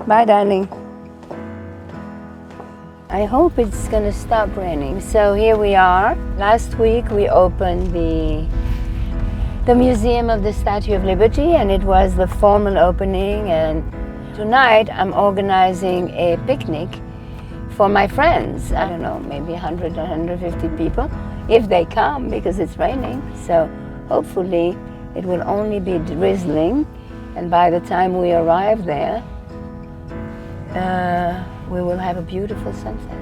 Bye, darling. I hope it's gonna stop raining. So here we are. Last week we opened the Museum of the Statue of Liberty, and it was the formal opening. And tonight I'm organizing a picnic for my friends. I don't know, maybe 100 or 150 people, if they come, because it's raining. So hopefully it will only be drizzling, and by the time we arrive there, we will have a beautiful sunset.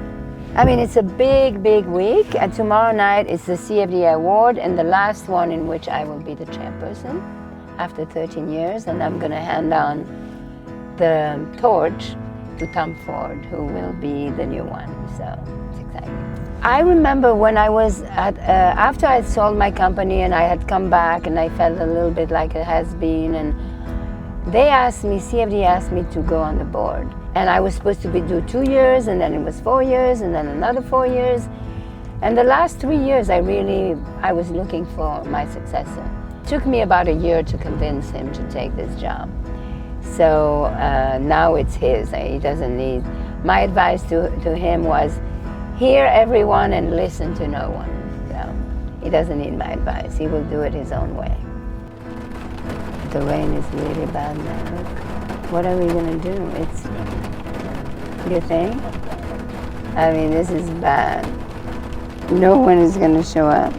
I mean, it's a big, big week, and tomorrow night is the CFDA award, and the last one in which I will be the chairperson after 13 years, and I'm gonna hand on the torch to Tom Ford, who will be the new one, so it's exciting. I remember when I was after I had sold my company and I had come back and I felt a little bit like a has-been, and they asked me, CFD asked me to go on the board. And I was supposed to do 2 years, and then it was 4 years, and then another 4 years. And the last 3 years, I was looking for my successor. It took me about a year to convince him to take this job. So now it's his. He doesn't need, my advice to him was, hear everyone and listen to no one. So he doesn't need my advice. He will do it his own way. The rain is really bad now. Look. What are we gonna do? You think? I mean, this is bad. No one is gonna show up.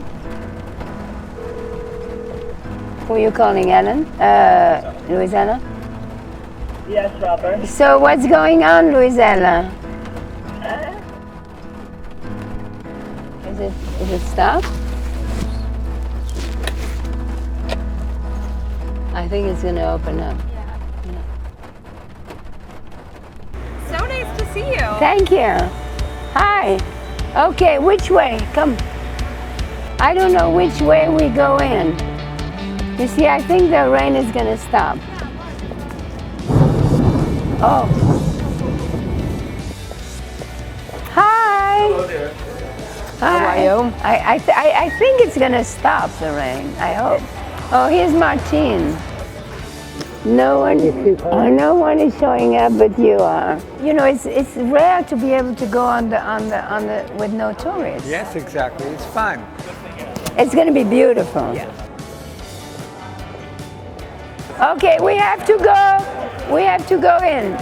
Who are you calling, Ellen? Louisiana? Yes, Robert. So what's going on, Louisiana? Is it stopped? I think it's gonna open up. So nice to see you. Thank you. Hi. Okay, which way? Come. I don't know which way we go in. You see, I think the rain is gonna stop. Oh. Hi. Hello there. Hi. How are you? I think it's gonna stop, the rain. I hope. Oh, here's Martine. No one is showing up, but you are. You know, it's rare to be able to go on the with no tourists. Yes, exactly. It's fun. It's going to be beautiful. Yeah. Okay, we have to go. We have to go in.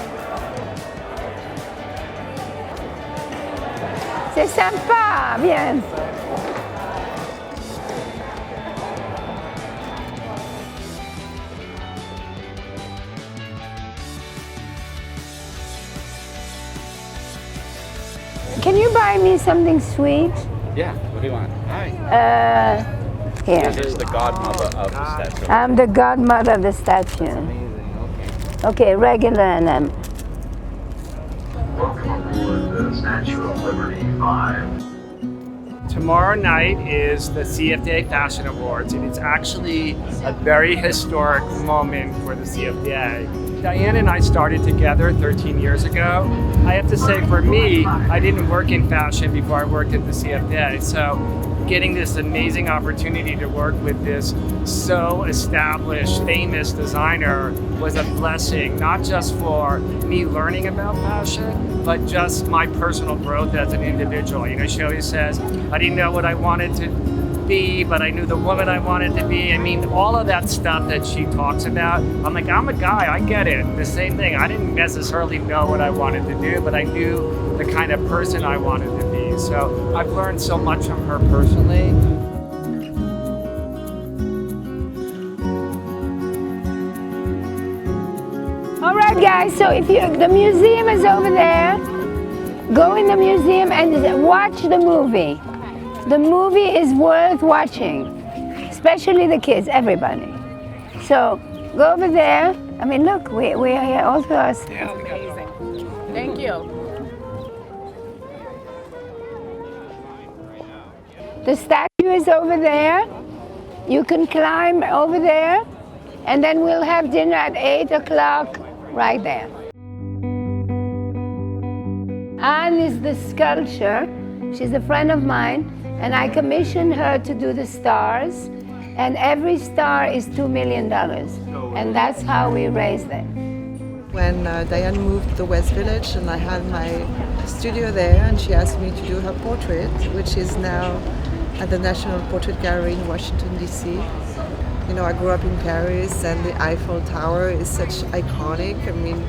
C'est sympa, bien. Can you buy me something sweet? Yeah, what do you want? Hi. Here. This is the godmother of the statue. I'm the godmother of the statue. Amazing. Okay, regular and Welcome aboard the Statue of Liberty 5. Tomorrow night is the CFDA Fashion Awards, and it's actually a very historic moment for the CFDA. Diane and I started together 13 years ago. I have to say, for me, I didn't work in fashion before I worked at the CFDA, so getting this amazing opportunity to work with this so established, famous designer was a blessing, not just for me learning about fashion, but just my personal growth as an individual. You know, she always says, I didn't know what I wanted to be, but I knew the woman I wanted to be. I mean, all of that stuff that she talks about, I'm like, I'm a guy, I get it. The same thing, I didn't necessarily know what I wanted to do, but I knew the kind of person I wanted to be. So I've learned so much from her personally. All right, guys, so if the museum is over there, go in the museum and watch the movie. The movie is worth watching, especially the kids, everybody. So go over there. I mean, look, we are here also. Amazing. Thank you. The statue is over there. You can climb over there, and then we'll have dinner at 8 o'clock right there. Anne is the sculpture. She's a friend of mine. And I commissioned her to do the stars, and every star is $2 million. And that's how we raise them. When Diane moved to the West Village and I had my studio there, and she asked me to do her portrait, which is now at the National Portrait Gallery in Washington, D.C. You know, I grew up in Paris and the Eiffel Tower is such iconic. I mean,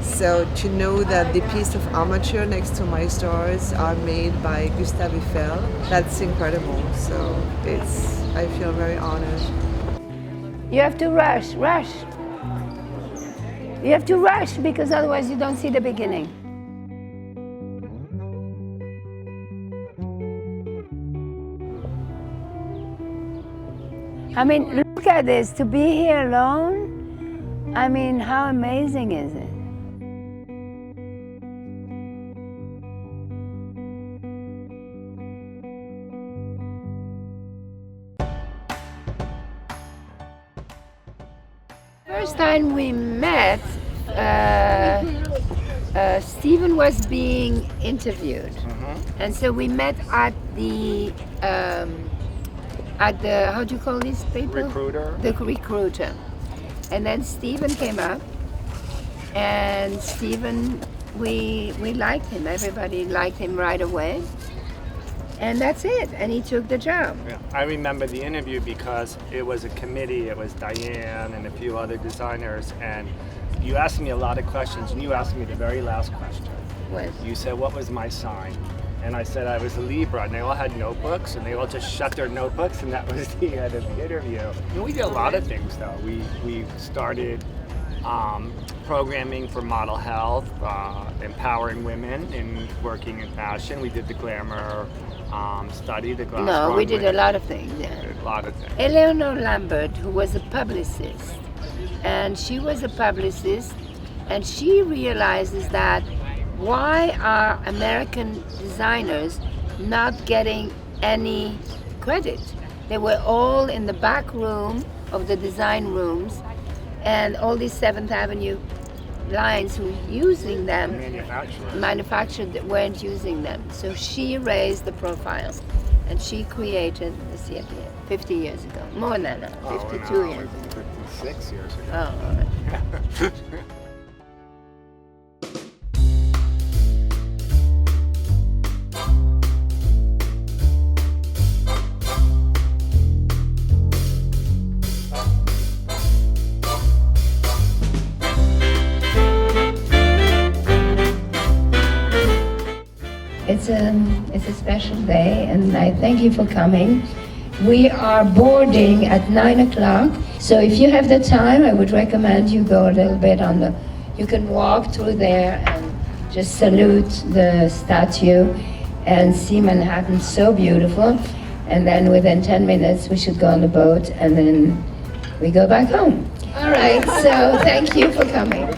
so to know that the piece of armature next to my stars are made by Gustave Eiffel, that's incredible. So I feel very honored. You have to rush. You have to rush because otherwise you don't see the beginning. I mean, look at this, to be here alone, I mean, how amazing is it? First time we met, Stephen was being interviewed, and so we met at the how do you call these people? Recruiter. The recruiter, and then Stephen came up, and Stephen, we liked him. Everybody liked him right away, and that's it. And he took the job. Yeah. I remember the interview because it was a committee. It was Diane and a few other designers, and you asked me a lot of questions, and you asked me the very last question. Was You said, what was my sign? And I said I was a Libra, and they all had notebooks, and they all just shut their notebooks, and that was the end of the interview. And we did a lot of things, though. We started programming for model health, empowering women in working in fashion. We did the glamour study, the glass no, we did runway. a lot of things. Yeah. A lot of things. Eleanor Lambert, who was a publicist, and she was a publicist, and she realizes that why are American designers not getting any credit? They were all in the back room of the design rooms, and all these 7th Avenue lines who were using them, manufactured that weren't using them. So she raised the profiles, and she created the CFDA 50 years ago. More than that, 52 years ago. 56 years ago. Oh, all right. It's a special day, and I thank you for coming. We are boarding at 9 o'clock, so if you have the time, I would recommend you go a little bit on the, you can walk through there and just salute the statue and see Manhattan, so beautiful. And then within 10 minutes, we should go on the boat, and then we go back home. All right, so thank you for coming.